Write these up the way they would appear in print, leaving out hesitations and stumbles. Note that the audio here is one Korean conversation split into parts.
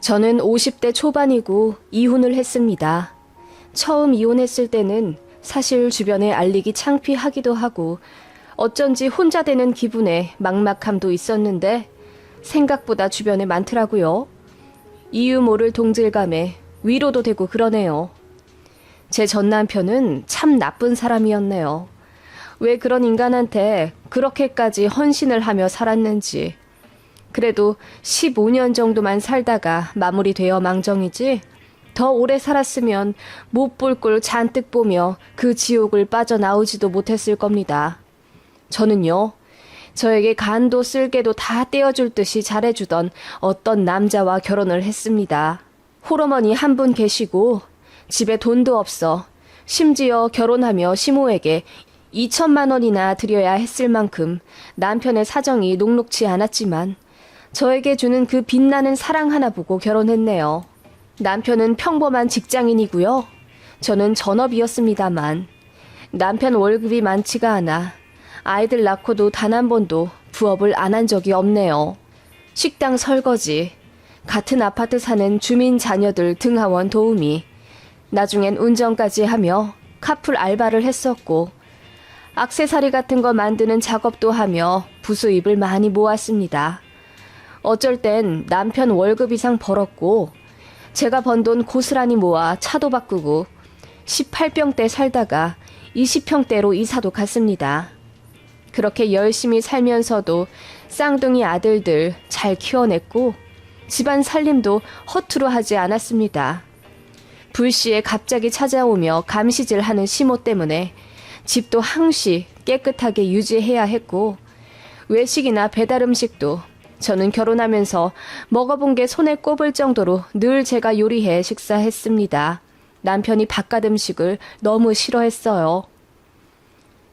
저는 50대 초반이고 이혼을 했습니다. 처음 이혼했을 때는 사실 주변에 알리기 창피하기도 하고 어쩐지 혼자 되는 기분에 막막함도 있었는데 생각보다 주변에 많더라고요. 이유 모를 동질감에 위로도 되고 그러네요. 제 전 남편은 참 나쁜 사람이었네요. 왜 그런 인간한테 그렇게까지 헌신을 하며 살았는지. 그래도 15년 정도만 살다가 마무리되어 망정이지 더 오래 살았으면 못 볼 꼴 잔뜩 보며 그 지옥을 빠져나오지도 못했을 겁니다. 저는요, 저에게 간도 쓸개도 다 떼어줄 듯이 잘해주던 어떤 남자와 결혼을 했습니다. 홀어머니 한 분 계시고 집에 돈도 없어 심지어 결혼하며 시모에게 2천만 원이나 드려야 했을 만큼 남편의 사정이 녹록지 않았지만 저에게 주는 그 빛나는 사랑 하나 보고 결혼했네요. 남편은 평범한 직장인이고요. 저는 전업이었습니다만 남편 월급이 많지가 않아 아이들 낳고도 단 한 번도 부업을 안 한 적이 없네요. 식당 설거지, 같은 아파트 사는 주민 자녀들 등하원 도우미, 나중엔 운전까지 하며 카풀 알바를 했었고 액세서리 같은 거 만드는 작업도 하며 부수입을 많이 모았습니다. 어쩔 땐 남편 월급 이상 벌었고 제가 번 돈 고스란히 모아 차도 바꾸고 18평대 살다가 20평대로 이사도 갔습니다. 그렇게 열심히 살면서도 쌍둥이 아들들 잘 키워냈고 집안 살림도 허투루 하지 않았습니다. 불시에 갑자기 찾아오며 감시질하는 시모 때문에 집도 항시 깨끗하게 유지해야 했고 외식이나 배달 음식도 저는 결혼하면서 먹어본 게 손에 꼽을 정도로 늘 제가 요리해 식사했습니다. 남편이 바깥 음식을 너무 싫어했어요.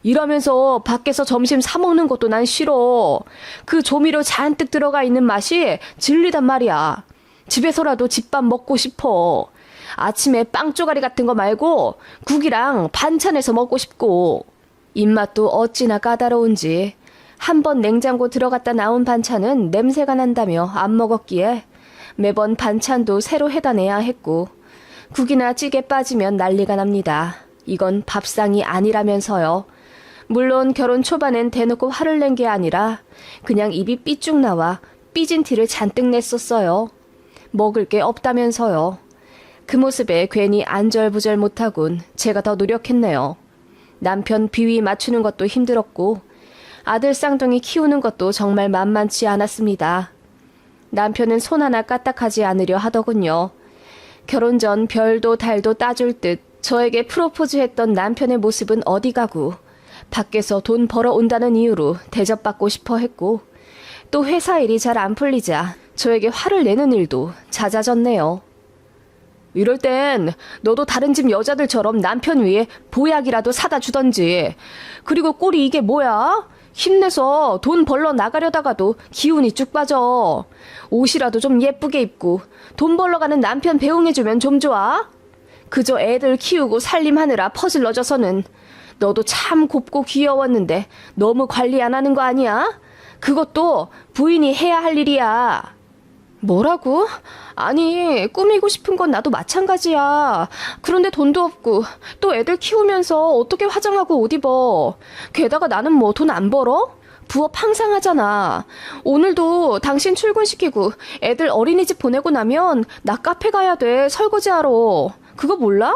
일하면서 밖에서 점심 사 먹는 것도 난 싫어. 그 조미료 잔뜩 들어가 있는 맛이 질리단 말이야. 집에서라도 집밥 먹고 싶어. 아침에 빵 쪼가리 같은 거 말고 국이랑 반찬에서 먹고 싶고. 입맛도 어찌나 까다로운지 한 번 냉장고 들어갔다 나온 반찬은 냄새가 난다며 안 먹었기에 매번 반찬도 새로 해다 내야 했고 국이나 찌개 빠지면 난리가 납니다. 이건 밥상이 아니라면서요. 물론 결혼 초반엔 대놓고 화를 낸 게 아니라 그냥 입이 삐쭉 나와 삐진 티를 잔뜩 냈었어요. 먹을 게 없다면서요. 그 모습에 괜히 안절부절 못하곤 제가 더 노력했네요. 남편 비위 맞추는 것도 힘들었고 아들 쌍둥이 키우는 것도 정말 만만치 않았습니다. 남편은 손 하나 까딱하지 않으려 하더군요. 결혼 전 별도 달도 따줄 듯 저에게 프로포즈했던 남편의 모습은 어디 가고 밖에서 돈 벌어온다는 이유로 대접받고 싶어 했고 또 회사 일이 잘 안 풀리자 저에게 화를 내는 일도 잦아졌네요. 이럴 땐 너도 다른 집 여자들처럼 남편 위에 보약이라도 사다 주던지. 그리고 꼴이 이게 뭐야? 힘내서 돈 벌러 나가려다가도 기운이 쭉 빠져. 옷이라도 좀 예쁘게 입고 돈 벌러 가는 남편 배웅해주면 좀 좋아? 그저 애들 키우고 살림하느라 퍼질러져서는 너도 참 곱고 귀여웠는데 너무 관리 안 하는 거 아니야? 그것도 부인이 해야 할 일이야. 뭐라고? 아니, 꾸미고 싶은 건 나도 마찬가지야. 그런데 돈도 없고 또 애들 키우면서 어떻게 화장하고 옷 입어. 게다가 나는 뭐 돈 안 벌어? 부업 항상 하잖아. 오늘도 당신 출근시키고 애들 어린이집 보내고 나면 나 카페 가야 돼. 설거지하러. 그거 몰라?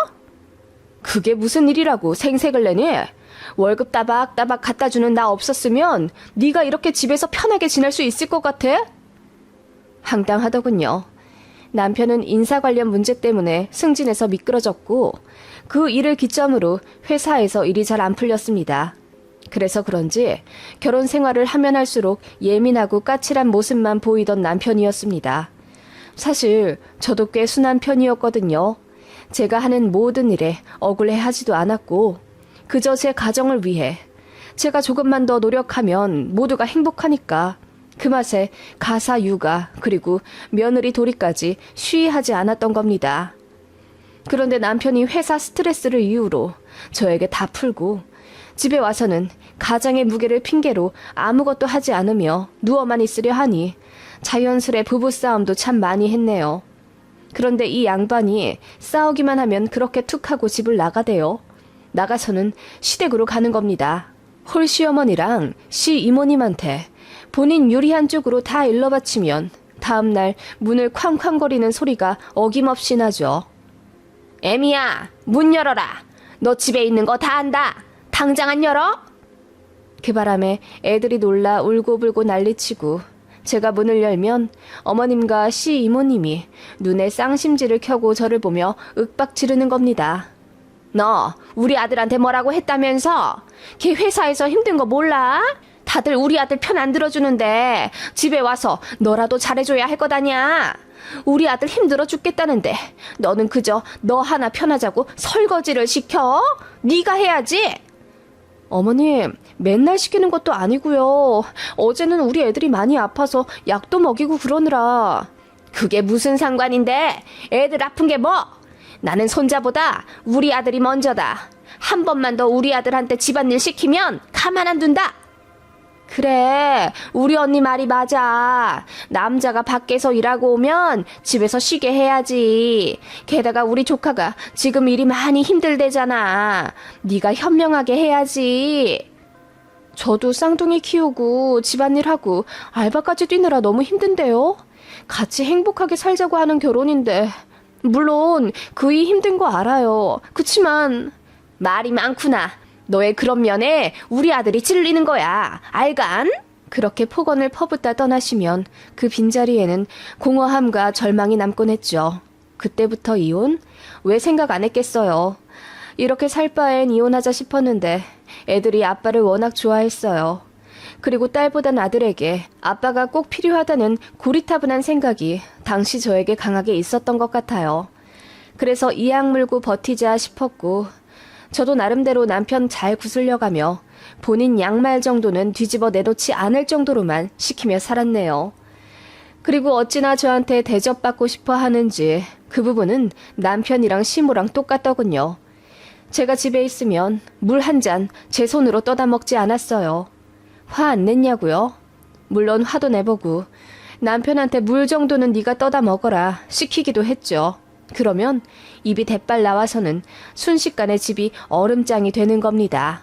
그게 무슨 일이라고 생색을 내니? 월급 따박따박 갖다 주는 나 없었으면 네가 이렇게 집에서 편하게 지낼 수 있을 것 같아? 황당하더군요. 남편은 인사 관련 문제 때문에 승진해서 미끄러졌고 그 일을 기점으로 회사에서 일이 잘 안 풀렸습니다. 그래서 그런지 결혼 생활을 하면 할수록 예민하고 까칠한 모습만 보이던 남편이었습니다. 사실 저도 꽤 순한 편이었거든요. 제가 하는 모든 일에 억울해하지도 않았고 그저 제 가정을 위해 제가 조금만 더 노력하면 모두가 행복하니까 그 맛에 가사 육아 그리고 며느리 도리까지 쉬이하지 않았던 겁니다. 그런데 남편이 회사 스트레스를 이유로 저에게 다 풀고 집에 와서는 가장의 무게를 핑계로 아무것도 하지 않으며 누워만 있으려 하니 자연스레 부부싸움도 참 많이 했네요. 그런데 이 양반이 싸우기만 하면 그렇게 툭 하고 집을 나가대요. 나가서는 시댁으로 가는 겁니다. 홀 시어머니랑 시 이모님한테 본인 유리한 쪽으로 다 일러바치면 다음날 문을 쾅쾅거리는 소리가 어김없이 나죠. 애미야, 문 열어라. 너 집에 있는 거 다 안다. 당장 안 열어? 그 바람에 애들이 놀라 울고불고 난리치고 제가 문을 열면 어머님과 시 이모님이 눈에 쌍심지를 켜고 저를 보며 윽박 지르는 겁니다. 너 우리 아들한테 뭐라고 했다면서? 걔 회사에서 힘든 거 몰라? 다들 우리 아들 편 안 들어주는데 집에 와서 너라도 잘해줘야 할 것 아냐? 우리 아들 힘들어 죽겠다는데 너는 그저 너 하나 편하자고 설거지를 시켜? 네가 해야지. 어머님, 맨날 시키는 것도 아니고요. 어제는 우리 애들이 많이 아파서 약도 먹이고 그러느라. 그게 무슨 상관인데? 애들 아픈 게 뭐? 나는 손자보다 우리 아들이 먼저다. 한 번만 더 우리 아들한테 집안일 시키면 가만 안 둔다. 그래, 우리 언니 말이 맞아. 남자가 밖에서 일하고 오면 집에서 쉬게 해야지. 게다가 우리 조카가 지금 일이 많이 힘들대잖아. 네가 현명하게 해야지. 저도 쌍둥이 키우고 집안일하고 알바까지 뛰느라 너무 힘든데요. 같이 행복하게 살자고 하는 결혼인데 물론 그이 힘든 거 알아요. 그치만 말이 많구나. 너의 그런 면에 우리 아들이 찔리는 거야. 알간? 그렇게 폭언을 퍼붓다 떠나시면 그 빈자리에는 공허함과 절망이 남곤 했죠. 그때부터 이혼? 왜 생각 안 했겠어요. 이렇게 살 바엔 이혼하자 싶었는데 애들이 아빠를 워낙 좋아했어요. 그리고 딸보단 아들에게 아빠가 꼭 필요하다는 고리타분한 생각이 당시 저에게 강하게 있었던 것 같아요. 그래서 이악 물고 버티자 싶었고 저도 나름대로 남편 잘 구슬려가며 본인 양말 정도는 뒤집어 내놓지 않을 정도로만 시키며 살았네요. 그리고 어찌나 저한테 대접받고 싶어 하는지 그 부분은 남편이랑 시모랑 똑같더군요. 제가 집에 있으면 물 한 잔 제 손으로 떠다 먹지 않았어요. 화 안 냈냐고요? 물론 화도 내보고 남편한테 물 정도는 네가 떠다 먹어라 시키기도 했죠. 그러면 입이 대빨 나와서는 순식간에 집이 얼음장이 되는 겁니다.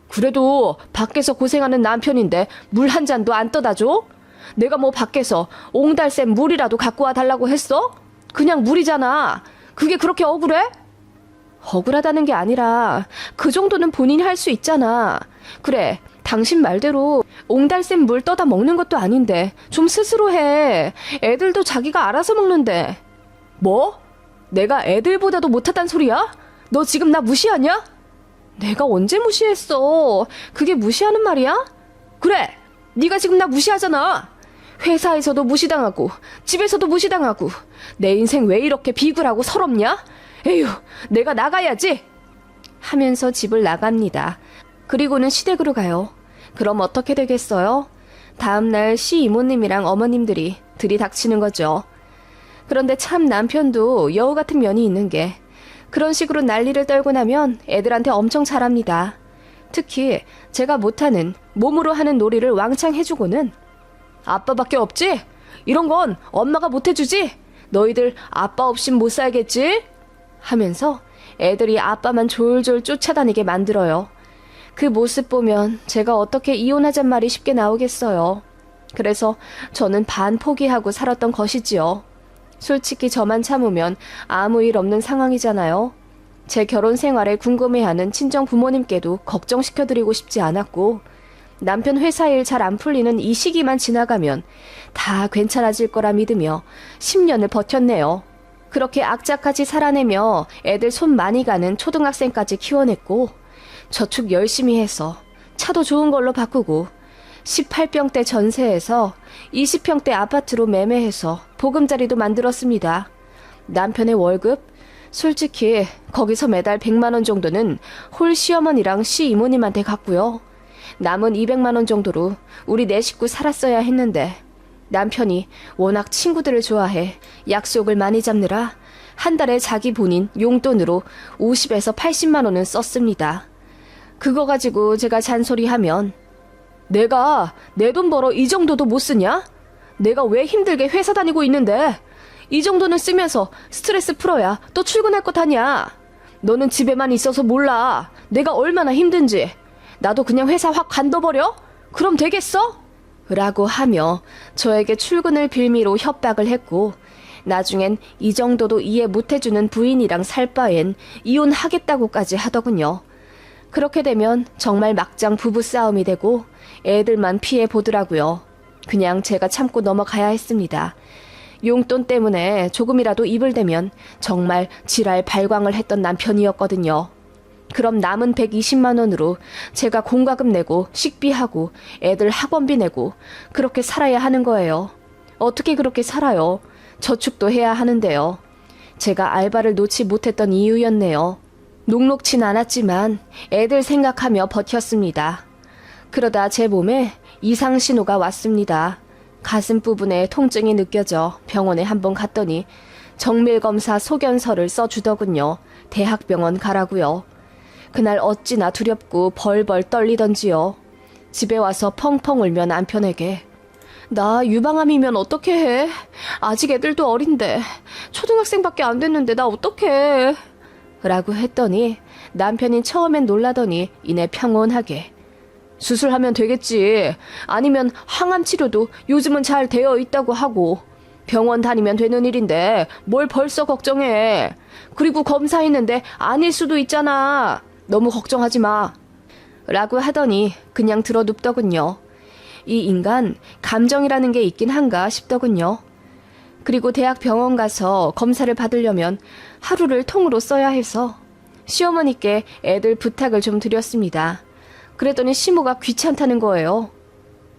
그래도 밖에서 고생하는 남편인데 물 한 잔도 안 떠다 줘? 내가 뭐 밖에서 옹달샘 물이라도 갖고 와 달라고 했어? 그냥 물이잖아. 그게 그렇게 억울해? 억울하다는 게 아니라 그 정도는 본인이 할 수 있잖아. 그래, 당신 말대로 옹달샘 물 떠다 먹는 것도 아닌데 좀 스스로 해. 애들도 자기가 알아서 먹는데. 뭐? 내가 애들보다도 못하단 소리야? 너 지금 나 무시하냐? 내가 언제 무시했어? 그게 무시하는 말이야? 그래, 네가 지금 나 무시하잖아. 회사에서도 무시당하고 집에서도 무시당하고 내 인생 왜 이렇게 비굴하고 서럽냐? 에휴, 내가 나가야지. 하면서 집을 나갑니다. 그리고는 시댁으로 가요. 그럼 어떻게 되겠어요? 다음날 시 이모님이랑 어머님들이 들이닥치는 거죠. 그런데 참 남편도 여우 같은 면이 있는 게 그런 식으로 난리를 떨고 나면 애들한테 엄청 잘합니다. 특히 제가 못하는 몸으로 하는 놀이를 왕창 해주고는 아빠밖에 없지? 이런 건 엄마가 못해주지? 너희들 아빠 없인 못 살겠지? 하면서 애들이 아빠만 졸졸 쫓아다니게 만들어요. 그 모습 보면 제가 어떻게 이혼하잔 말이 쉽게 나오겠어요. 그래서 저는 반 포기하고 살았던 것이지요. 솔직히 저만 참으면 아무 일 없는 상황이잖아요. 제 결혼 생활에 궁금해하는 친정 부모님께도 걱정시켜드리고 싶지 않았고 남편 회사 일 잘 안 풀리는 이 시기만 지나가면 다 괜찮아질 거라 믿으며 10년을 버텼네요. 그렇게 악착같이 살아내며 애들 손 많이 가는 초등학생까지 키워냈고 저축 열심히 해서 차도 좋은 걸로 바꾸고 18평대 전세에서 20평대 아파트로 매매해서 보금자리도 만들었습니다. 남편의 월급? 솔직히 거기서 매달 100만 원 정도는 홀 시어머니랑 시 이모님한테 갔고요. 남은 200만 원 정도로 우리 네 식구 살았어야 했는데 남편이 워낙 친구들을 좋아해 약속을 많이 잡느라 한 달에 자기 본인 용돈으로 50에서 80만 원은 썼습니다. 그거 가지고 제가 잔소리하면 내가 내 돈 벌어 이 정도도 못 쓰냐? 내가 왜 힘들게 회사 다니고 있는데 이 정도는 쓰면서 스트레스 풀어야 또 출근할 것 아니야. 너는 집에만 있어서 몰라. 내가 얼마나 힘든지. 나도 그냥 회사 확 관둬버려? 그럼 되겠어? 라고 하며 저에게 출근을 빌미로 협박을 했고, 나중엔 이 정도도 이해 못해주는 부인이랑 살 바엔 이혼하겠다고까지 하더군요. 그렇게 되면 정말 막장 부부싸움이 되고 애들만 피해 보더라고요. 그냥 제가 참고 넘어가야 했습니다. 용돈 때문에 조금이라도 입을 대면 정말 지랄 발광을 했던 남편이었거든요. 그럼 남은 120만 원으로 제가 공과금 내고 식비하고 애들 학원비 내고 그렇게 살아야 하는 거예요. 어떻게 그렇게 살아요? 저축도 해야 하는데요. 제가 알바를 놓지 못했던 이유였네요. 녹록진 않았지만 애들 생각하며 버텼습니다. 그러다 제 몸에 이상 신호가 왔습니다. 가슴 부분에 통증이 느껴져 병원에 한번 갔더니 정밀검사 소견서를 써주더군요. 대학병원 가라고요. 그날 어찌나 두렵고 벌벌 떨리던지요. 집에 와서 펑펑 울며 남편에게 나 유방암이면 어떻게 해? 아직 애들도 어린데 초등학생밖에 안 됐는데 나 어떡해? 라고 했더니 남편이 처음엔 놀라더니 이내 평온하게 수술하면 되겠지. 아니면 항암 치료도 요즘은 잘 되어 있다고 하고 병원 다니면 되는 일인데 뭘 벌써 걱정해. 그리고 검사했는데 아닐 수도 있잖아. 너무 걱정하지 마. 라고 하더니 그냥 들어눕더군요. 이 인간 감정이라는 게 있긴 한가 싶더군요. 그리고 대학 병원 가서 검사를 받으려면 하루를 통으로 써야 해서 시어머니께 애들 부탁을 좀 드렸습니다. 그랬더니 시모가 귀찮다는 거예요.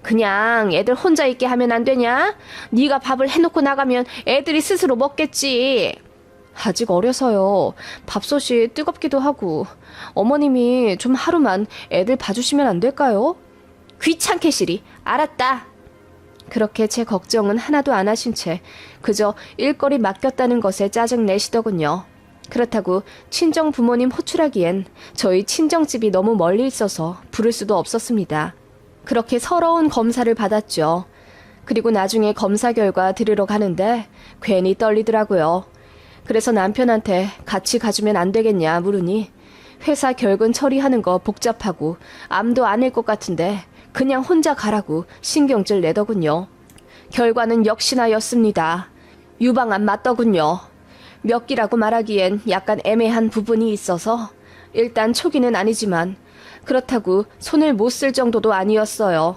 그냥 애들 혼자 있게 하면 안 되냐? 네가 밥을 해놓고 나가면 애들이 스스로 먹겠지. 아직 어려서요. 밥솥이 뜨겁기도 하고 어머님이 좀 하루만 애들 봐주시면 안 될까요? 귀찮게 시리. 알았다. 그렇게 제 걱정은 하나도 안 하신 채 그저 일거리 맡겼다는 것에 짜증 내시더군요. 그렇다고 친정 부모님 호출하기엔 저희 친정집이 너무 멀리 있어서 부를 수도 없었습니다. 그렇게 서러운 검사를 받았죠. 그리고 나중에 검사 결과 들으러 가는데 괜히 떨리더라고요. 그래서 남편한테 같이 가주면 안 되겠냐 물으니 회사 결근 처리하는 거 복잡하고 암도 아닐 것 같은데 그냥 혼자 가라고 신경질 내더군요. 결과는 역시나였습니다. 유방암 맞더군요. 몇 기라고 말하기엔 약간 애매한 부분이 있어서 일단 초기는 아니지만 그렇다고 손을 못 쓸 정도도 아니었어요.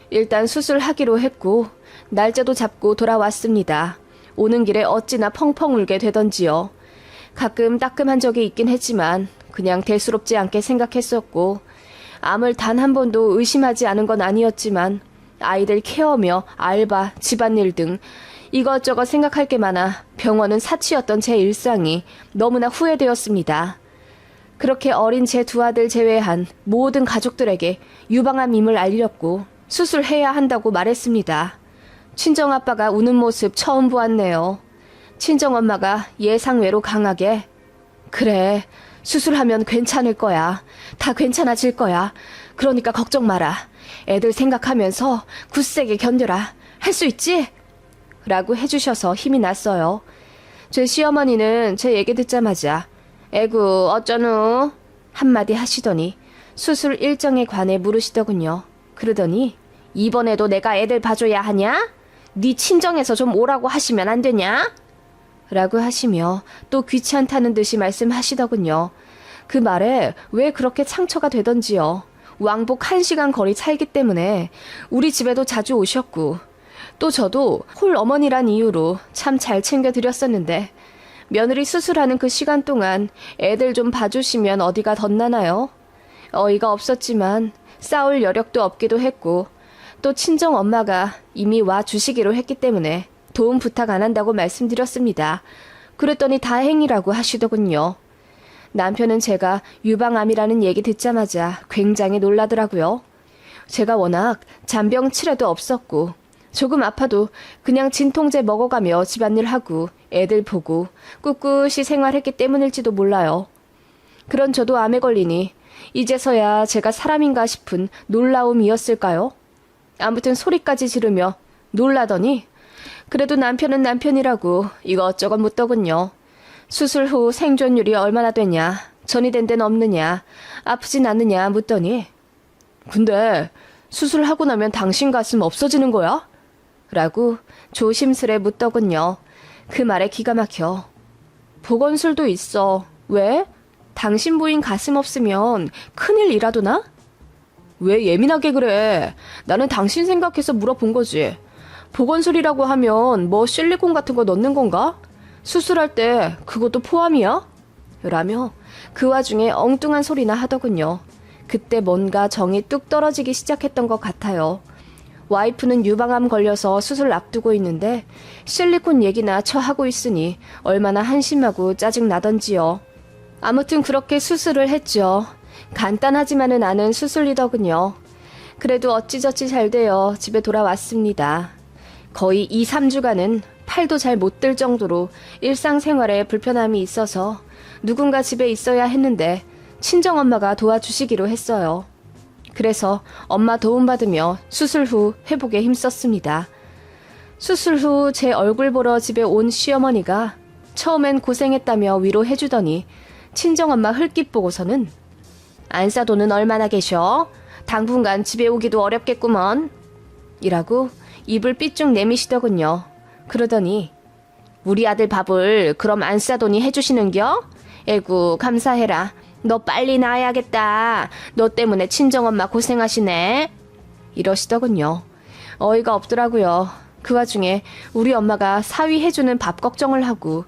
일단 수술하기로 했고 날짜도 잡고 돌아왔습니다. 오는 길에 어찌나 펑펑 울게 되던지요. 가끔 따끔한 적이 있긴 했지만 그냥 대수롭지 않게 생각했었고 암을 단 한 번도 의심하지 않은 건 아니었지만 아이들 케어며 알바, 집안일 등 이것저것 생각할 게 많아 병원은 사치였던 제 일상이 너무나 후회되었습니다. 그렇게 어린 제 두 아들 제외한 모든 가족들에게 유방암임을 알렸고 수술해야 한다고 말했습니다. 친정아빠가 우는 모습 처음 보았네요. 친정엄마가 예상외로 강하게 그래, 수술하면 괜찮을 거야. 다 괜찮아질 거야. 그러니까 걱정 마라. 애들 생각하면서 굳세게 견뎌라. 할 수 있지? 라고 해주셔서 힘이 났어요. 제 시어머니는 제 얘기 듣자마자 에구 어쩌누? 한마디 하시더니 수술 일정에 관해 물으시더군요. 그러더니 이번에도 내가 애들 봐줘야 하냐? 네 친정에서 좀 오라고 하시면 안 되냐? 라고 하시며 또 귀찮다는 듯이 말씀하시더군요. 그 말에 왜 그렇게 상처가 되던지요. 왕복 1시간 거리 살기 때문에 우리 집에도 자주 오셨고 또 저도 홀 어머니란 이유로 참 잘 챙겨드렸었는데 며느리 수술하는 그 시간 동안 애들 좀 봐주시면 어디가 덧나나요? 어이가 없었지만 싸울 여력도 없기도 했고 또 친정 엄마가 이미 와 주시기로 했기 때문에 도움 부탁 안 한다고 말씀드렸습니다. 그랬더니 다행이라고 하시더군요. 남편은 제가 유방암이라는 얘기 듣자마자 굉장히 놀라더라고요. 제가 워낙 잔병 치레도 없었고 조금 아파도 그냥 진통제 먹어가며 집안일하고 애들 보고 꿋꿋이 생활했기 때문일지도 몰라요. 그런 저도 암에 걸리니 이제서야 제가 사람인가 싶은 놀라움이었을까요? 아무튼 소리까지 지르며 놀라더니 그래도 남편은 남편이라고 이것저것 묻더군요. 수술 후 생존율이 얼마나 되냐, 전이 된 데는 없느냐, 아프진 않느냐 묻더니 근데 수술하고 나면 당신 가슴 없어지는 거야? 라고 조심스레 묻더군요. 그 말에 기가 막혀. 보건술도 있어. 왜? 당신 부인 가슴 없으면 큰일 이라도나? 왜 예민하게 그래? 나는 당신 생각해서 물어본 거지. 보건술이라고 하면 뭐 실리콘 같은 거 넣는 건가? 수술할 때 그것도 포함이야? 라며 그 와중에 엉뚱한 소리나 하더군요. 그때 뭔가 정이 뚝 떨어지기 시작했던 것 같아요. 와이프는 유방암 걸려서 수술 앞두고 있는데 실리콘 얘기나 처하고 있으니 얼마나 한심하고 짜증나던지요. 아무튼 그렇게 수술을 했죠. 간단하지만은 않은 수술이더군요. 그래도 어찌저찌 잘 되어 집에 돌아왔습니다. 거의 2, 3주간은 팔도 잘 못 들 정도로 일상생활에 불편함이 있어서 누군가 집에 있어야 했는데 친정엄마가 도와주시기로 했어요. 그래서 엄마 도움받으며 수술 후 회복에 힘썼습니다. 수술 후 제 얼굴 보러 집에 온 시어머니가 처음엔 고생했다며 위로해주더니 친정엄마 흙깃 보고서는 안사돈은 얼마나 계셔? 당분간 집에 오기도 어렵겠구먼. 이라고 입을 삐쭉 내미시더군요. 그러더니 우리 아들 밥을 그럼 안사돈이 해주시는겨? 에구 감사해라. 너 빨리 나아야겠다. 너 때문에 친정엄마 고생하시네. 이러시더군요. 어이가 없더라고요. 그 와중에 우리 엄마가 사위 해주는 밥 걱정을 하고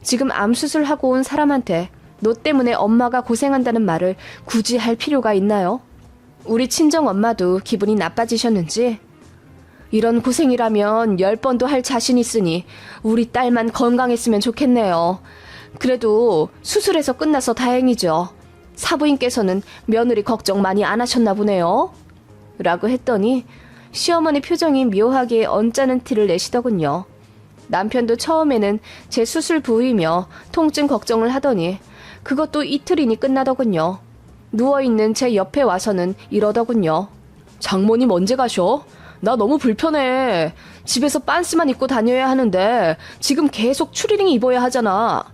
지금 암 수술하고 온 사람한테 너 때문에 엄마가 고생한다는 말을 굳이 할 필요가 있나요? 우리 친정엄마도 기분이 나빠지셨는지 이런 고생이라면 10번도 할 자신 있으니 우리 딸만 건강했으면 좋겠네요. 그래도 수술해서 끝나서 다행이죠. 사부인께서는 며느리 걱정 많이 안 하셨나 보네요. 라고 했더니 시어머니 표정이 묘하게 언짢은 티를 내시더군요. 남편도 처음에는 제 수술 부위며 통증 걱정을 하더니 그것도 이틀이니 끝나더군요. 누워있는 제 옆에 와서는 이러더군요. 장모님 언제 가셔? 나 너무 불편해. 집에서 빤스만 입고 다녀야 하는데 지금 계속 추리닝 입어야 하잖아.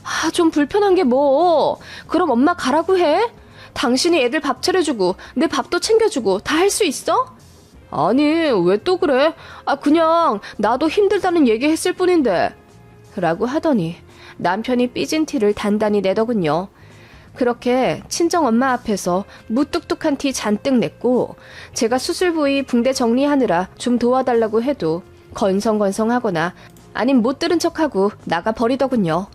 아, 좀 불편한 게 뭐. 그럼 엄마 가라고 해? 당신이 애들 밥 차려주고 내 밥도 챙겨주고 다 할 수 있어? 아니, 왜 또 그래? 아, 그냥 나도 힘들다는 얘기 했을 뿐인데. 라고 하더니 남편이 삐진 티를 단단히 내더군요. 그렇게 친정엄마 앞에서 무뚝뚝한 티 잔뜩 냈고 제가 수술 부위 붕대 정리하느라 좀 도와달라고 해도 건성건성하거나 아님 못 들은 척하고 나가버리더군요.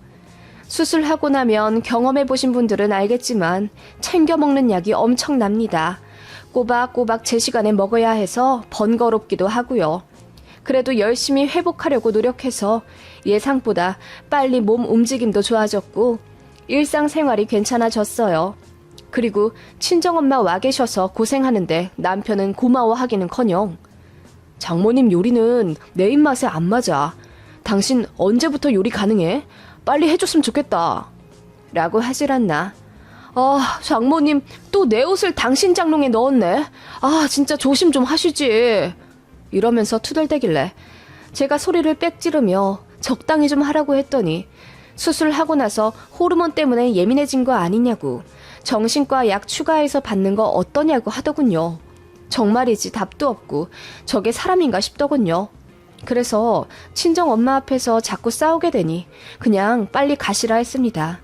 수술하고 나면 경험해보신 분들은 알겠지만 챙겨 먹는 약이 엄청납니다. 꼬박꼬박 제 시간에 먹어야 해서 번거롭기도 하고요. 그래도 열심히 회복하려고 노력해서 예상보다 빨리 몸 움직임도 좋아졌고 일상생활이 괜찮아졌어요. 그리고 친정엄마 와 계셔서 고생하는데 남편은 고마워하기는커녕 장모님 요리는 내 입맛에 안 맞아. 당신 언제부터 요리 가능해? 빨리 해줬으면 좋겠다. 라고 하질 않나. 아, 장모님 또 내 옷을 당신 장롱에 넣었네. 아, 진짜 조심 좀 하시지. 이러면서 투덜대길래 제가 소리를 빽 지르며 적당히 좀 하라고 했더니 수술하고 나서 호르몬 때문에 예민해진 거 아니냐고 정신과 약 추가해서 받는 거 어떠냐고 하더군요. 정말이지 답도 없고 저게 사람인가 싶더군요. 그래서 친정엄마 앞에서 자꾸 싸우게 되니 그냥 빨리 가시라 했습니다.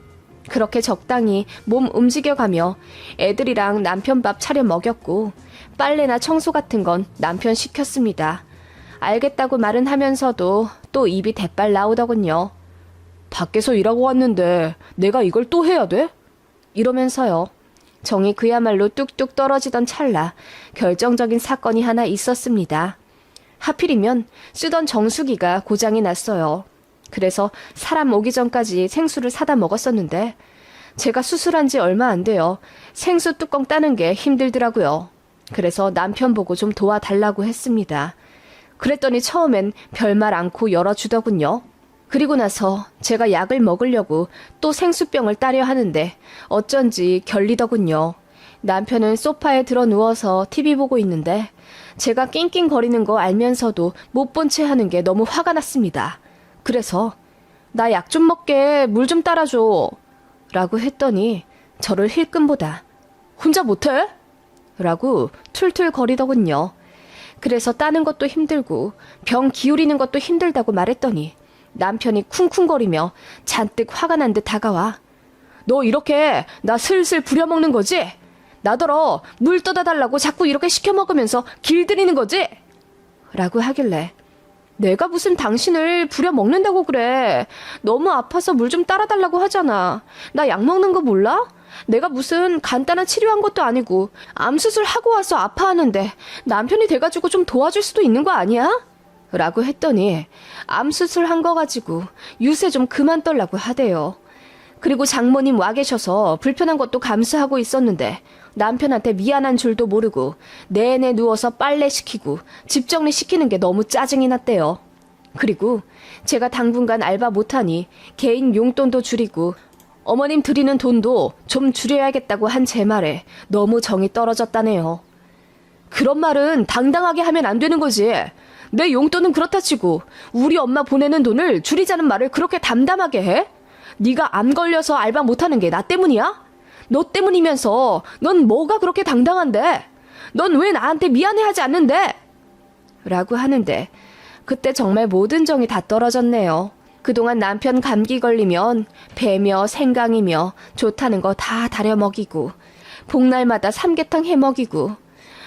그렇게 적당히 몸 움직여가며 애들이랑 남편 밥 차려 먹였고 빨래나 청소 같은 건 남편 시켰습니다. 알겠다고 말은 하면서도 또 입이 대빨 나오더군요. 밖에서 일하고 왔는데 내가 이걸 또 해야 돼? 이러면서요. 정이 그야말로 뚝뚝 떨어지던 찰나 결정적인 사건이 하나 있었습니다. 하필이면 쓰던 정수기가 고장이 났어요. 그래서 사람 오기 전까지 생수를 사다 먹었었는데 제가 수술한 지 얼마 안 돼요. 생수 뚜껑 따는 게 힘들더라고요. 그래서 남편 보고 좀 도와달라고 했습니다. 그랬더니 처음엔 별말 않고 열어주더군요. 그리고 나서 제가 약을 먹으려고 또 생수병을 따려 하는데 어쩐지 결리더군요. 남편은 소파에 들어 누워서 TV 보고 있는데 제가 낑낑거리는 거 알면서도 못 본 채 하는 게 너무 화가 났습니다. 그래서 나 약 좀 먹게 물 좀 따라줘 라고 했더니 저를 힐끔보다 혼자 못해? 라고 툴툴거리더군요. 그래서 따는 것도 힘들고 병 기울이는 것도 힘들다고 말했더니 남편이 쿵쿵거리며 잔뜩 화가 난 듯 다가와 너 이렇게 나 슬슬 부려먹는 거지? 나더러 물 떠다 달라고 자꾸 이렇게 시켜 먹으면서 길들이는 거지? 라고 하길래 내가 무슨 당신을 부려먹는다고 그래. 너무 아파서 물 좀 따라달라고 하잖아. 나 약 먹는 거 몰라? 내가 무슨 간단한 치료한 것도 아니고 암 수술하고 와서 아파하는데 남편이 돼가지고 좀 도와줄 수도 있는 거 아니야? 라고 했더니 암 수술한 거 가지고 유세 좀 그만 떨라고 하대요. 그리고 장모님 와 계셔서 불편한 것도 감수하고 있었는데 남편한테 미안한 줄도 모르고 내내 누워서 빨래 시키고 집 정리 시키는 게 너무 짜증이 났대요. 그리고 제가 당분간 알바 못하니 개인 용돈도 줄이고 어머님 드리는 돈도 좀 줄여야겠다고 한 제 말에 너무 정이 떨어졌다네요. 그런 말은 당당하게 하면 안 되는 거지. 내 용돈은 그렇다 치고 우리 엄마 보내는 돈을 줄이자는 말을 그렇게 담담하게 해? 네가 암 걸려서 알바 못하는 게 나 때문이야? 너 때문이면서 넌 뭐가 그렇게 당당한데? 넌 왜 나한테 미안해하지 않는데? 라고 하는데 그때 정말 모든 정이 다 떨어졌네요. 그동안 남편 감기 걸리면 배며 생강이며 좋다는 거 다 다려 먹이고 복날마다 삼계탕 해 먹이고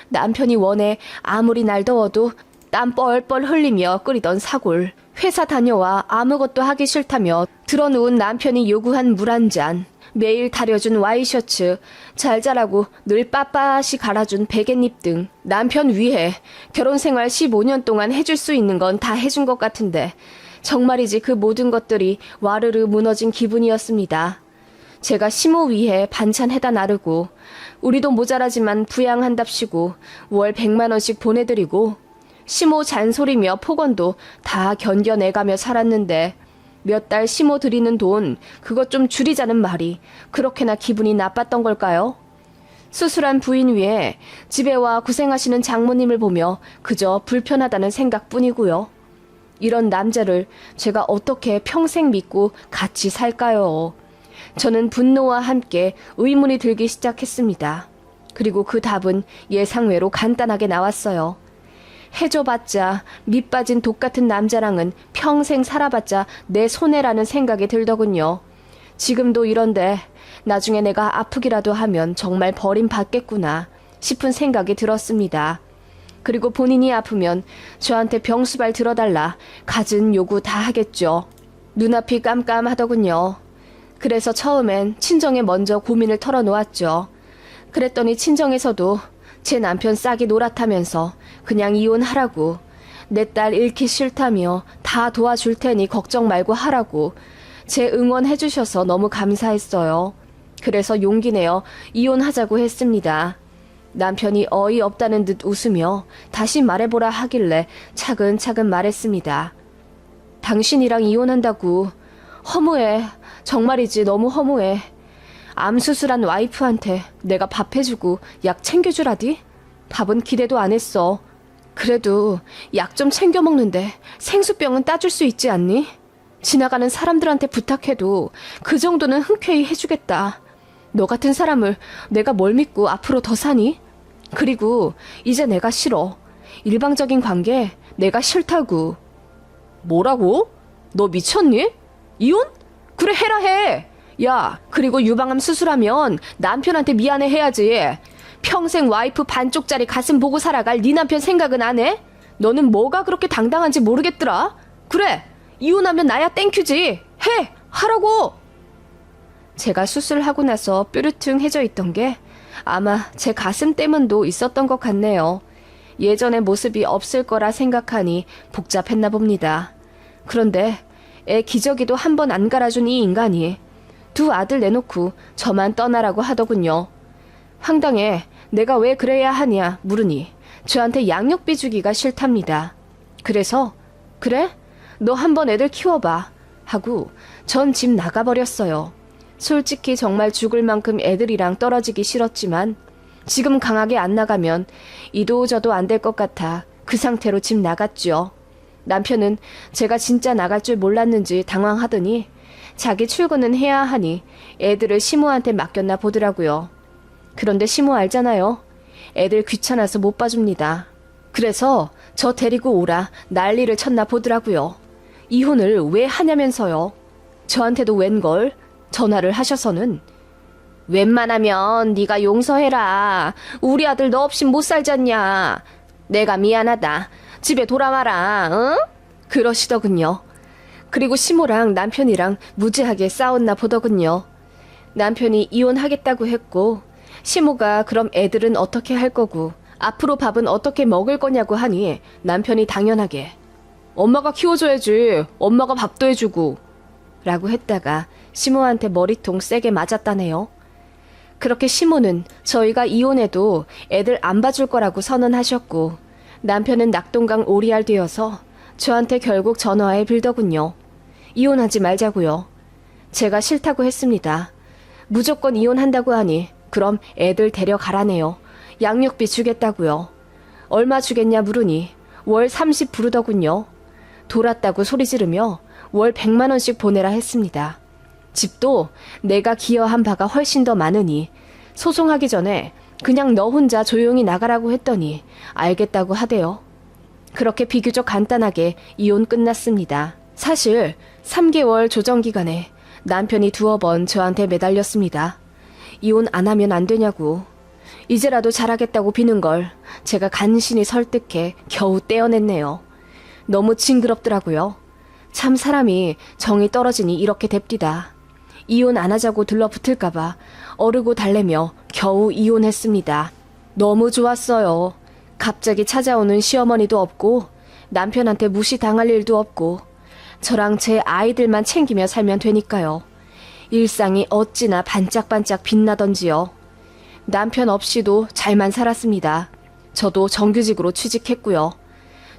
남편이 원해 아무리 날 더워도 땀 뻘뻘 흘리며 끓이던 사골 회사 다녀와 아무것도 하기 싫다며 들어누운 남편이 요구한 물 한 잔 매일 다려준 와이셔츠 잘 자라고 늘 빳빳이 갈아준 베갯잎 등 남편 위해 결혼생활 15년 동안 해줄 수 있는 건 다 해준 것 같은데 정말이지 그 모든 것들이 와르르 무너진 기분이었습니다. 제가 시모 위해 반찬 해다 나르고 우리도 모자라지만 부양한답시고 월 100만 원씩 보내드리고 시모 잔소리며 폭언도 다 견뎌내가며 살았는데 몇 달 시모 드리는 돈 그것 좀 줄이자는 말이 그렇게나 기분이 나빴던 걸까요? 수술한 부인 위에 집에 와 고생하시는 장모님을 보며 그저 불편하다는 생각뿐이고요. 이런 남자를 제가 어떻게 평생 믿고 같이 살까요? 저는 분노와 함께 의문이 들기 시작했습니다. 그리고 그 답은 예상외로 간단하게 나왔어요. 해줘봤자 밑 빠진 독 같은 남자랑은 평생 살아봤자 내 손해라는 생각이 들더군요. 지금도 이런데 나중에 내가 아프기라도 하면 정말 버림받겠구나 싶은 생각이 들었습니다. 그리고 본인이 아프면 저한테 병수발 들어달라 갖은 요구 다 하겠죠. 눈앞이 깜깜하더군요. 그래서 처음엔 친정에 먼저 고민을 털어놓았죠. 그랬더니 친정에서도 제 남편 싹이 노랗다면서 그냥 이혼하라고 내 딸 잃기 싫다며 다 도와줄 테니 걱정 말고 하라고 제 응원해 주셔서 너무 감사했어요. 그래서 용기 내어 이혼하자고 했습니다. 남편이 어이없다는 듯 웃으며 다시 말해보라 하길래 차근차근 말했습니다. 당신이랑 이혼한다고. 허무해. 정말이지 너무 허무해. 암 수술한 와이프한테 내가 밥 해주고 약 챙겨주라디? 밥은 기대도 안 했어. 그래도 약 좀 챙겨 먹는데 생수병은 따줄 수 있지 않니? 지나가는 사람들한테 부탁해도 그 정도는 흔쾌히 해주겠다. 너 같은 사람을 내가 뭘 믿고 앞으로 더 사니? 그리고 이제 내가 싫어. 일방적인 관계 내가 싫다고. 뭐라고? 너 미쳤니? 이혼? 그래 해라 해. 야, 그리고 유방암 수술하면 남편한테 미안해 해야지. 평생 와이프 반쪽짜리 가슴 보고 살아갈 네 남편 생각은 안 해? 너는 뭐가 그렇게 당당한지 모르겠더라. 그래, 이혼하면 나야 땡큐지. 해! 하라고! 제가 수술하고 나서 뾰루퉁해져 있던 게 아마 제 가슴 때문도 있었던 것 같네요. 예전의 모습이 없을 거라 생각하니 복잡했나 봅니다. 그런데 애 기저귀도 한 번 안 갈아준 이 인간이 두 아들 내놓고 저만 떠나라고 하더군요. 황당해. 내가 왜 그래야 하냐 물으니 저한테 양육비 주기가 싫답니다. 그래서 그래? 너 한번 애들 키워봐 하고 전 집 나가버렸어요. 솔직히 정말 죽을 만큼 애들이랑 떨어지기 싫었지만 지금 강하게 안 나가면 이도저도 안 될 것 같아 그 상태로 집 나갔죠. 남편은 제가 진짜 나갈 줄 몰랐는지 당황하더니 자기 출근은 해야 하니 애들을 시모한테 맡겼나 보더라고요. 그런데 시모 알잖아요. 애들 귀찮아서 못 봐줍니다. 그래서 저 데리고 오라 난리를 쳤나 보더라고요. 이혼을 왜 하냐면서요. 저한테도 웬걸 전화를 하셔서는 웬만하면 네가 용서해라. 우리 아들 너 없이 못 살잖냐. 내가 미안하다. 집에 돌아와라. 응? 그러시더군요. 그리고 시모랑 남편이랑 무지하게 싸웠나 보더군요. 남편이 이혼하겠다고 했고 시모가 그럼 애들은 어떻게 할 거고 앞으로 밥은 어떻게 먹을 거냐고 하니 남편이 당연하게 엄마가 키워줘야지. 엄마가 밥도 해주고 라고 했다가 시모한테 머리통 세게 맞았다네요. 그렇게 시모는 저희가 이혼해도 애들 안 봐줄 거라고 선언하셨고 남편은 낙동강 오리알 되어서 저한테 결국 전화에 빌더군요. 이혼하지 말자고요. 제가 싫다고 했습니다. 무조건 이혼한다고 하니 그럼 애들 데려가라네요. 양육비 주겠다고요. 얼마 주겠냐 물으니 월 30 부르더군요. 돌았다고 소리 지르며 월 100만 원씩 보내라 했습니다. 집도 내가 기여한 바가 훨씬 더 많으니 소송하기 전에 그냥 너 혼자 조용히 나가라고 했더니 알겠다고 하대요. 그렇게 비교적 간단하게 이혼 끝났습니다. 사실 3개월 조정기간에 남편이 두어 번 저한테 매달렸습니다. 이혼 안 하면 안 되냐고. 이제라도 잘하겠다고 비는 걸 제가 간신히 설득해 겨우 떼어냈네요. 너무 징그럽더라고요. 참 사람이 정이 떨어지니 이렇게 됩디다. 이혼 안 하자고 들러붙을까봐 어르고 달래며 겨우 이혼했습니다. 너무 좋았어요. 갑자기 찾아오는 시어머니도 없고 남편한테 무시당할 일도 없고 저랑 제 아이들만 챙기며 살면 되니까요. 일상이 어찌나 반짝반짝 빛나던지요. 남편 없이도 잘만 살았습니다. 저도 정규직으로 취직했고요.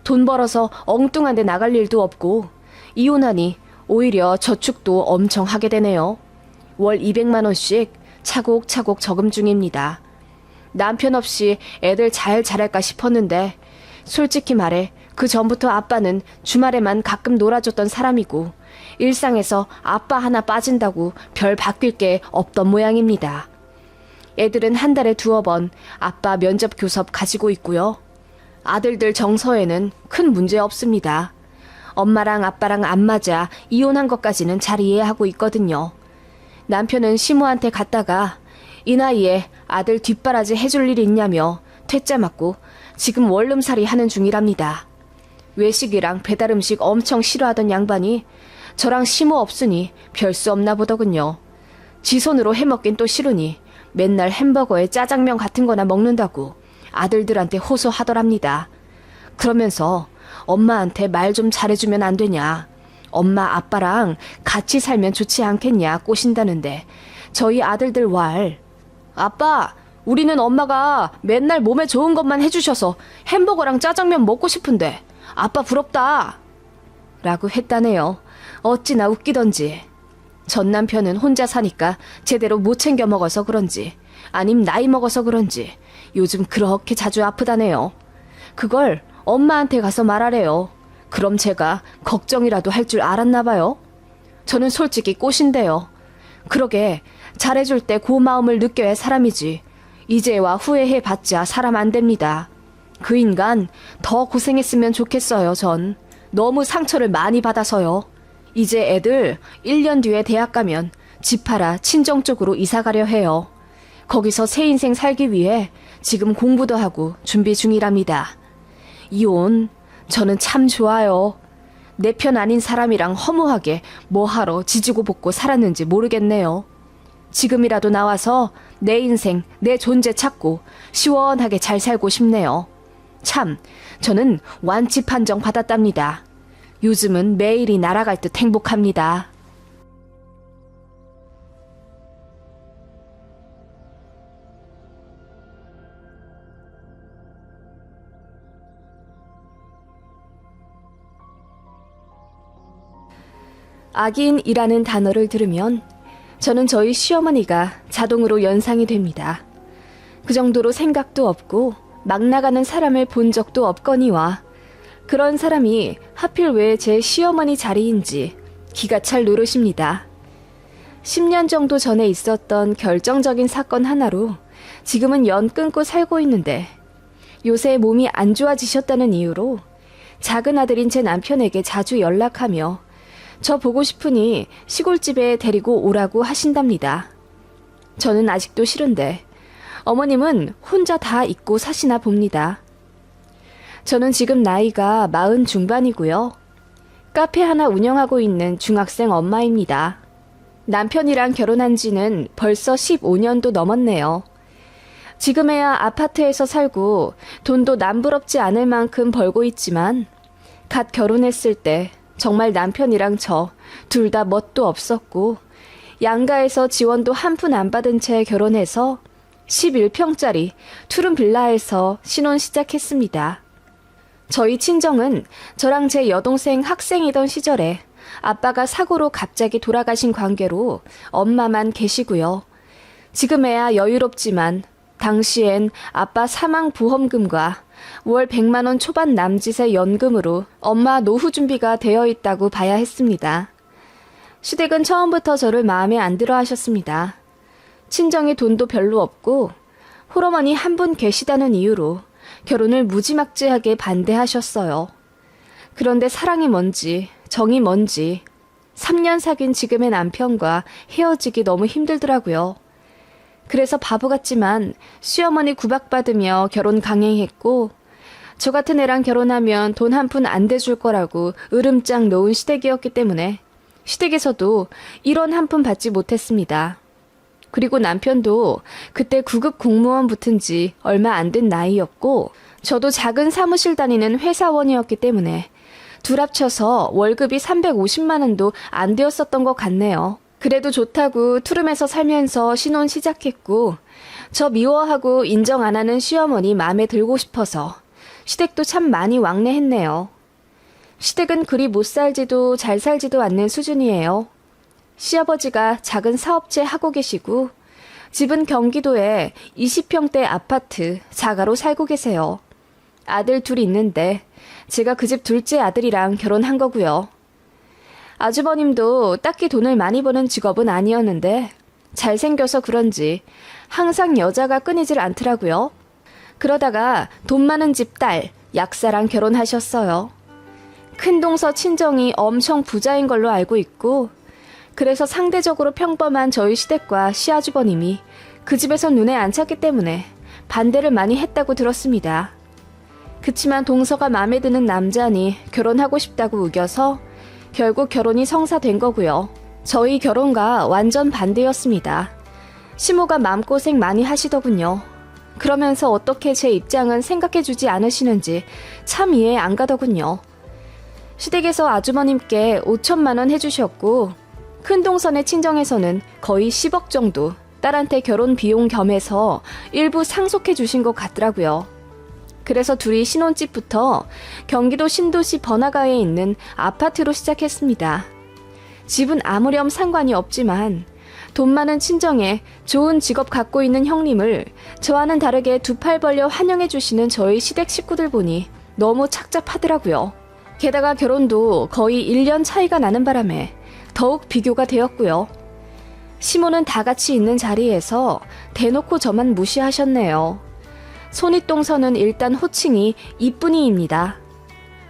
돈 벌어서 엉뚱한 데 나갈 일도 없고 이혼하니 오히려 저축도 엄청 하게 되네요. 월 200만 원씩 차곡차곡 저금 중입니다. 남편 없이 애들 잘 자랄까 싶었는데 솔직히 말해 그 전부터 아빠는 주말에만 가끔 놀아줬던 사람이고 일상에서 아빠 하나 빠진다고 별 바뀔 게 없던 모양입니다. 애들은 한 달에 두어 번 아빠 면접 교섭 가지고 있고요. 아들들 정서에는 큰 문제 없습니다. 엄마랑 아빠랑 안 맞아 이혼한 것까지는 잘 이해하고 있거든요. 남편은 시모한테 갔다가 이 나이에 아들 뒷바라지 해줄 일이 있냐며 퇴짜 맞고 지금 원룸살이 하는 중이랍니다. 외식이랑 배달음식 엄청 싫어하던 양반이 저랑 시모 없으니 별 수 없나 보더군요. 지 손으로 해먹긴 또 싫으니 맨날 햄버거에 짜장면 같은 거나 먹는다고 아들들한테 호소하더랍니다. 그러면서 엄마한테 말 좀 잘해주면 안 되냐. 엄마 아빠랑 같이 살면 좋지 않겠냐 꼬신다는데 저희 아들들 왈 아빠 우리는 엄마가 맨날 몸에 좋은 것만 해주셔서 햄버거랑 짜장면 먹고 싶은데 아빠 부럽다 라고 했다네요. 어찌나 웃기던지. 전 남편은 혼자 사니까 제대로 못 챙겨 먹어서 그런지 아님 나이 먹어서 그런지 요즘 그렇게 자주 아프다네요. 그걸 엄마한테 가서 말하래요. 그럼 제가 걱정이라도 할 줄 알았나 봐요. 저는 솔직히 꽃인데요. 그러게 잘해줄 때 고마움을 느껴야 사람이지. 이제와 후회해봤자 사람 안 됩니다. 그 인간 더 고생했으면 좋겠어요. 전 너무 상처를 많이 받아서요. 이제 애들 1년 뒤에 대학 가면 집 팔아 친정 쪽으로 이사 가려 해요. 거기서 새 인생 살기 위해 지금 공부도 하고 준비 중이랍니다. 이혼 저는 참 좋아요. 내 편 아닌 사람이랑 허무하게 뭐하러 지지고 볶고 살았는지 모르겠네요. 지금이라도 나와서 내 인생, 내 존재 찾고 시원하게 잘 살고 싶네요. 참, 저는 완치 판정 받았답니다. 요즘은 매일이 날아갈 듯 행복합니다. 악인이라는 단어를 들으면 저는 저희 시어머니가 자동으로 연상이 됩니다. 그 정도로 생각도 없고 막 나가는 사람을 본 적도 없거니와 그런 사람이 하필 왜 제 시어머니 자리인지 기가 찰 노릇입니다. 10년 정도 전에 있었던 결정적인 사건 하나로 지금은 연 끊고 살고 있는데 요새 몸이 안 좋아지셨다는 이유로 작은 아들인 제 남편에게 자주 연락하며 저 보고 싶으니 시골집에 데리고 오라고 하신답니다. 저는 아직도 싫은데 어머님은 혼자 다 잊고 사시나 봅니다. 저는 지금 나이가 40 중반이고요. 카페 하나 운영하고 있는 중학생 엄마입니다. 남편이랑 결혼한 지는 벌써 15년도 넘었네요. 지금에야 아파트에서 살고 돈도 남부럽지 않을 만큼 벌고 있지만 갓 결혼했을 때 정말 남편이랑 저 둘 다 멋도 없었고 양가에서 지원도 한 푼 안 받은 채 결혼해서 11평짜리 투룸 빌라에서 신혼 시작했습니다. 저희 친정은 저랑 제 여동생 학생이던 시절에 아빠가 사고로 갑자기 돌아가신 관계로 엄마만 계시고요. 지금에야 여유롭지만 당시엔 아빠 사망 보험금과 월 100만 원 초반 남짓의 연금으로 엄마 노후 준비가 되어 있다고 봐야 했습니다. 시댁은 처음부터 저를 마음에 안 들어 하셨습니다. 친정에 돈도 별로 없고 홀어머니 한 분 계시다는 이유로 결혼을 무지막지하게 반대하셨어요. 그런데 사랑이 뭔지 정이 뭔지 3년 사귄 지금의 남편과 헤어지기 너무 힘들더라고요. 그래서 바보 같지만 시어머니 구박받으며 결혼 강행했고 저 같은 애랑 결혼하면 돈 한 푼 안 대줄 거라고 으름장 놓은 시댁이었기 때문에 시댁에서도 1원 한 푼 받지 못했습니다. 그리고 남편도 그때 9급 공무원 붙은 지 얼마 안 된 나이였고 저도 작은 사무실 다니는 회사원이었기 때문에 둘 합쳐서 월급이 350만 원도 안 되었었던 것 같네요. 그래도 좋다고 투룸에서 살면서 신혼 시작했고 저 미워하고 인정 안 하는 시어머니 마음에 들고 싶어서 시댁도 참 많이 왕래했네요. 시댁은 그리 못 살지도 잘 살지도 않는 수준이에요. 시아버지가 작은 사업체 하고 계시고 집은 경기도에 20평대 아파트 자가로 살고 계세요. 아들 둘 있는데 제가 그 집 둘째 아들이랑 결혼한 거고요. 아주버님도 딱히 돈을 많이 버는 직업은 아니었는데 잘생겨서 그런지 항상 여자가 끊이질 않더라고요. 그러다가 돈 많은 집 딸 약사랑 결혼하셨어요. 큰동서 친정이 엄청 부자인 걸로 알고 있고 그래서 상대적으로 평범한 저희 시댁과 시아주버님이 그 집에서 눈에 안 찼기 때문에 반대를 많이 했다고 들었습니다. 그치만 동서가 마음에 드는 남자니 결혼하고 싶다고 우겨서 결국 결혼이 성사된 거고요. 저희 결혼과 완전 반대였습니다. 시모가 마음고생 많이 하시더군요. 그러면서 어떻게 제 입장은 생각해주지 않으시는지 참 이해 안 가더군요. 시댁에서 아주머님께 5천만 원 해주셨고 큰동선의 친정에서는 거의 10억 정도 딸한테 결혼 비용 겸해서 일부 상속해 주신 것 같더라고요. 그래서 둘이 신혼집부터 경기도 신도시 번화가에 있는 아파트로 시작했습니다. 집은 아무렴 상관이 없지만 돈 많은 친정에 좋은 직업 갖고 있는 형님을 저와는 다르게 두 팔 벌려 환영해 주시는 저희 시댁 식구들 보니 너무 착잡하더라고요. 게다가 결혼도 거의 1년 차이가 나는 바람에 더욱 비교가 되었고요. 시모는 다 같이 있는 자리에서 대놓고 저만 무시하셨네요. 손윗동서는 일단 호칭이 이쁜이입니다.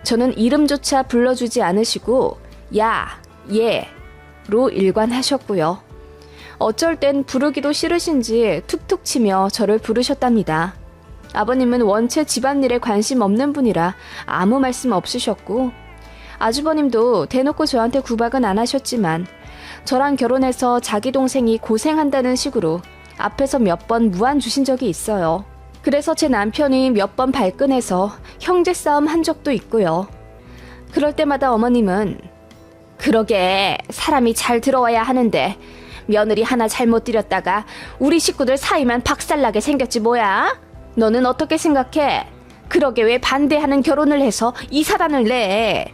저는 이름조차 불러주지 않으시고 야, 얘로 일관하셨고요. 어쩔 땐 부르기도 싫으신지 툭툭 치며 저를 부르셨답니다. 아버님은 원체 집안일에 관심 없는 분이라 아무 말씀 없으셨고 아주버님도 대놓고 저한테 구박은 안 하셨지만 저랑 결혼해서 자기 동생이 고생한다는 식으로 앞에서 몇 번 무안 주신 적이 있어요. 그래서 제 남편이 몇 번 발끈해서 형제 싸움 한 적도 있고요. 그럴 때마다 어머님은 그러게 사람이 잘 들어와야 하는데 며느리 하나 잘못 들였다가 우리 식구들 사이만 박살나게 생겼지 뭐야? 너는 어떻게 생각해? 그러게 왜 반대하는 결혼을 해서 이 사단을 내?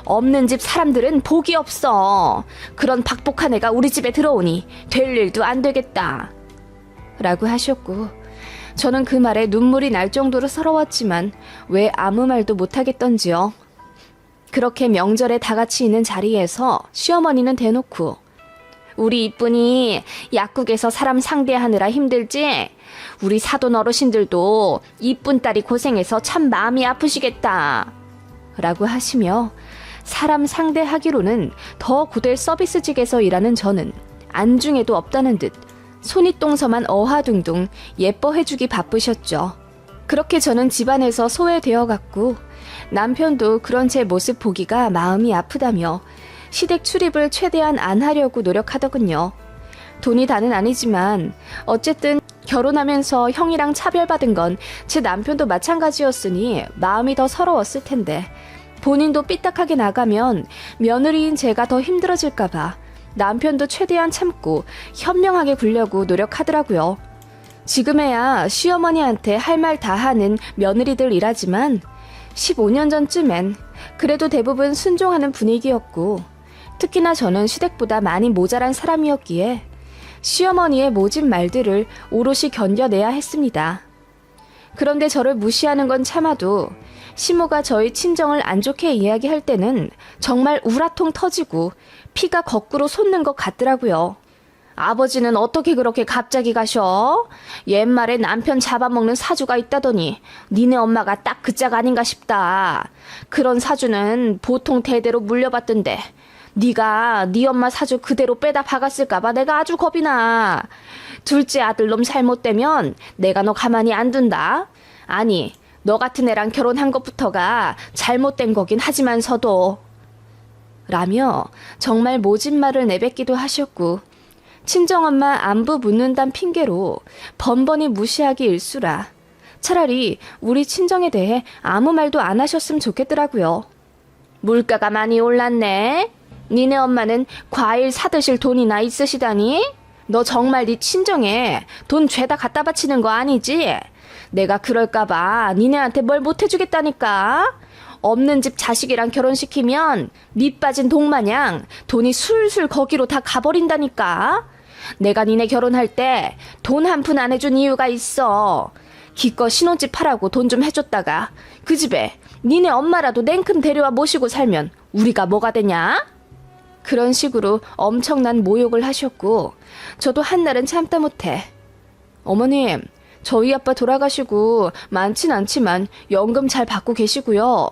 없는 집 사람들은 복이 없어. 그런 박복한 애가 우리 집에 들어오니 될 일도 안 되겠다. 라고 하셨고 저는 그 말에 눈물이 날 정도로 서러웠지만 왜 아무 말도 못하겠던지요. 그렇게 명절에 다 같이 있는 자리에서 시어머니는 대놓고 우리 이쁜이 약국에서 사람 상대하느라 힘들지? 우리 사돈 어르신들도 이쁜 딸이 고생해서 참 마음이 아프시겠다. 라고 하시며 사람 상대하기로는 더 고될 서비스직에서 일하는 저는 안중에도 없다는 듯 손윗동서만 어하둥둥 예뻐해주기 바쁘셨죠. 그렇게 저는 집안에서 소외되어 갔고 남편도 그런 제 모습 보기가 마음이 아프다며 시댁 출입을 최대한 안 하려고 노력하더군요. 돈이 다는 아니지만 어쨌든 결혼하면서 형이랑 차별받은 건 제 남편도 마찬가지였으니 마음이 더 서러웠을 텐데 본인도 삐딱하게 나가면 며느리인 제가 더 힘들어질까봐 남편도 최대한 참고 현명하게 굴려고 노력하더라고요. 지금에야 시어머니한테 할 말 다 하는 며느리들이라지만 15년 전쯤엔 그래도 대부분 순종하는 분위기였고 특히나 저는 시댁보다 많이 모자란 사람이었기에 시어머니의 모진 말들을 오롯이 견뎌내야 했습니다. 그런데 저를 무시하는 건 참아도 시모가 저희 친정을 안 좋게 이야기할 때는 정말 우라통 터지고 피가 거꾸로 솟는 것 같더라고요. 아버지는 어떻게 그렇게 갑자기 가셔? 옛말에 남편 잡아먹는 사주가 있다더니 니네 엄마가 딱 그 짝 아닌가 싶다. 그런 사주는 보통 대대로 물려받던데 네가 네 엄마 사주 그대로 빼다 박았을까봐 내가 아주 겁이 나. 둘째 아들놈 잘못되면 내가 너 가만히 안 둔다. 아니 너 같은 애랑 결혼한 것부터가 잘못된 거긴 하지만서도 라며 정말 모진 말을 내뱉기도 하셨고 친정엄마 안부 묻는단 핑계로 번번이 무시하기 일쑤라 차라리 우리 친정에 대해 아무 말도 안 하셨으면 좋겠더라고요. 물가가 많이 올랐네. 니네 엄마는 과일 사드실 돈이나 있으시다니? 너 정말 네 친정에 돈 죄다 갖다 바치는 거 아니지? 내가 그럴까봐 니네한테 뭘 못해주겠다니까? 없는 집 자식이랑 결혼시키면 밑 빠진 독마냥 돈이 술술 거기로 다 가버린다니까? 내가 니네 결혼할 때 돈 한 푼 안 해준 이유가 있어. 기껏 신혼집 하라고 돈 좀 해줬다가 그 집에 니네 엄마라도 냉큼 데려와 모시고 살면 우리가 뭐가 되냐? 그런 식으로 엄청난 모욕을 하셨고 저도 한날은 참다 못해 어머님 저희 아빠 돌아가시고 많진 않지만 연금 잘 받고 계시고요.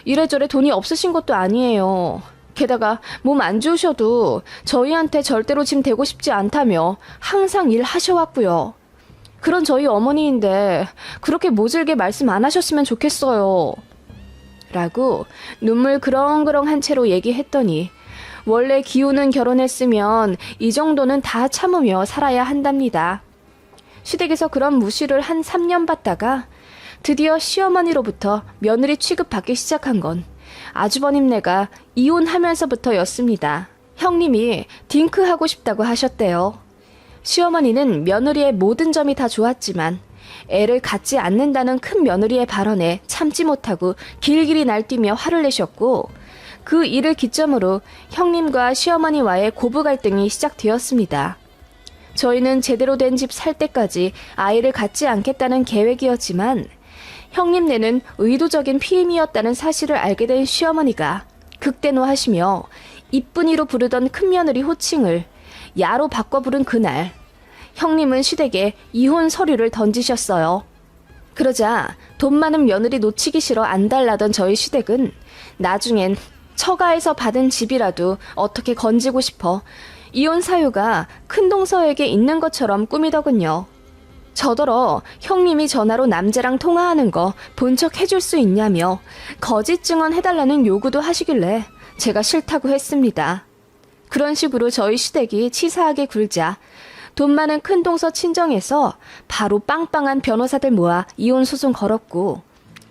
이래저래 돈이 없으신 것도 아니에요. 게다가 몸 안 좋으셔도 저희한테 절대로 짐 되고 싶지 않다며 항상 일하셔왔고요. 그런 저희 어머니인데 그렇게 모질게 말씀 안 하셨으면 좋겠어요. 라고 눈물 그렁그렁한 채로 얘기했더니 원래 기우는 결혼했으면 이 정도는 다 참으며 살아야 한답니다. 시댁에서 그런 무시를 한 3년 받다가 드디어 시어머니로부터 며느리 취급받기 시작한 건 아주버님네가 이혼하면서부터였습니다. 형님이 딩크하고 싶다고 하셨대요. 시어머니는 며느리의 모든 점이 다 좋았지만 애를 갖지 않는다는 큰 며느리의 발언에 참지 못하고 길길이 날뛰며 화를 내셨고 그 일을 기점으로 형님과 시어머니와의 고부 갈등이 시작되었습니다. 저희는 제대로 된 집 살 때까지 아이를 갖지 않겠다는 계획이었지만 형님네는 의도적인 피임이었다는 사실을 알게 된 시어머니가 극대노하시며 이쁜이로 부르던 큰며느리 호칭을 야로 바꿔 부른 그날 형님은 시댁에 이혼 서류를 던지셨어요. 그러자 돈 많은 며느리 놓치기 싫어 안달나던 저희 시댁은 나중엔 처가에서 받은 집이라도 어떻게 건지고 싶어 이혼 사유가 큰동서에게 있는 것처럼 꾸미더군요. 저더러 형님이 전화로 남자랑 통화하는 거 본 척 해줄 수 있냐며 거짓 증언 해달라는 요구도 하시길래 제가 싫다고 했습니다. 그런 식으로 저희 시댁이 치사하게 굴자 돈 많은 큰동서 친정에서 바로 빵빵한 변호사들 모아 이혼 소송 걸었고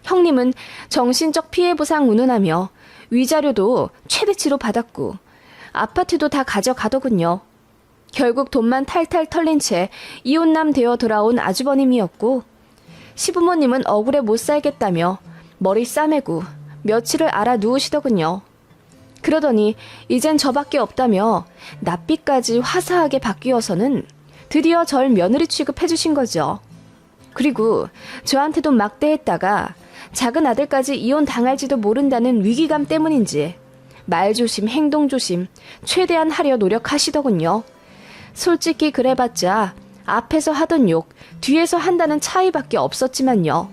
형님은 정신적 피해 보상 운운하며 위자료도 최대치로 받았고 아파트도 다 가져가더군요. 결국 돈만 탈탈 털린 채 이혼남 되어 돌아온 아주버님이었고 시부모님은 억울해 못 살겠다며 머리 싸매고 며칠을 알아 누우시더군요. 그러더니 이젠 저밖에 없다며 낯빛까지 화사하게 바뀌어서는 드디어 절 며느리 취급해 주신 거죠. 그리고 저한테도 막대했다가 작은 아들까지 이혼 당할지도 모른다는 위기감 때문인지 말 조심, 행동 조심 최대한 하려 노력하시더군요. 솔직히 그래봤자 앞에서 하던 욕, 뒤에서 한다는 차이밖에 없었지만요.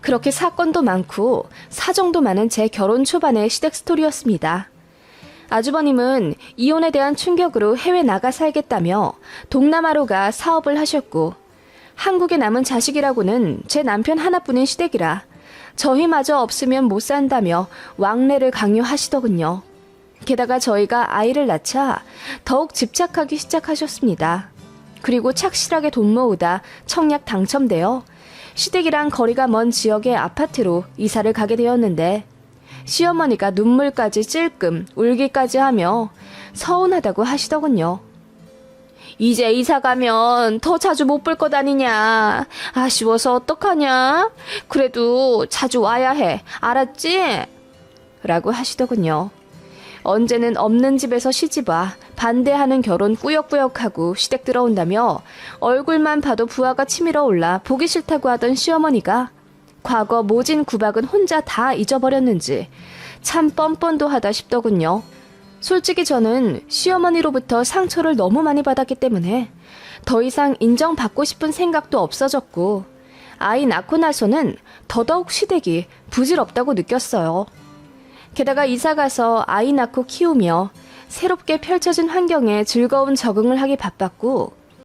그렇게 사건도 많고 사정도 많은 제 결혼 초반의 시댁 스토리였습니다. 아주버님은 이혼에 대한 충격으로 해외 나가 살겠다며 동남아로 가 사업을 하셨고, 한국에 남은 자식이라고는 제 남편 하나뿐인 시댁이라 저희마저 없으면 못 산다며 왕래를 강요하시더군요. 게다가 저희가 아이를 낳자 더욱 집착하기 시작하셨습니다. 그리고 착실하게 돈 모으다 청약 당첨되어 시댁이랑 거리가 먼 지역의 아파트로 이사를 가게 되었는데, 시어머니가 눈물까지 찔끔 울기까지 하며 서운하다고 하시더군요. 이제 이사 가면 더 자주 못 볼 것 아니냐. 아쉬워서 어떡하냐. 그래도 자주 와야 해. 알았지? 라고 하시더군요. 언제는 없는 집에서 시집와 반대하는 결혼 꾸역꾸역하고 시댁 들어온다며 얼굴만 봐도 부하가 치밀어 올라 보기 싫다고 하던 시어머니가 과거 모진 구박은 혼자 다 잊어버렸는지 참 뻔뻔도 하다 싶더군요. 솔직히 저는 시어머니로부터 상처를 너무 많이 받았기 때문에 더 이상 인정받고 싶은 생각도 없어졌고, 아이 낳고 나서는 더더욱 시댁이 부질없다고 느꼈어요. 게다가 이사가서 아이 낳고 키우며 새롭게 펼쳐진 환경에 즐거운 적응을 하기 바빴고,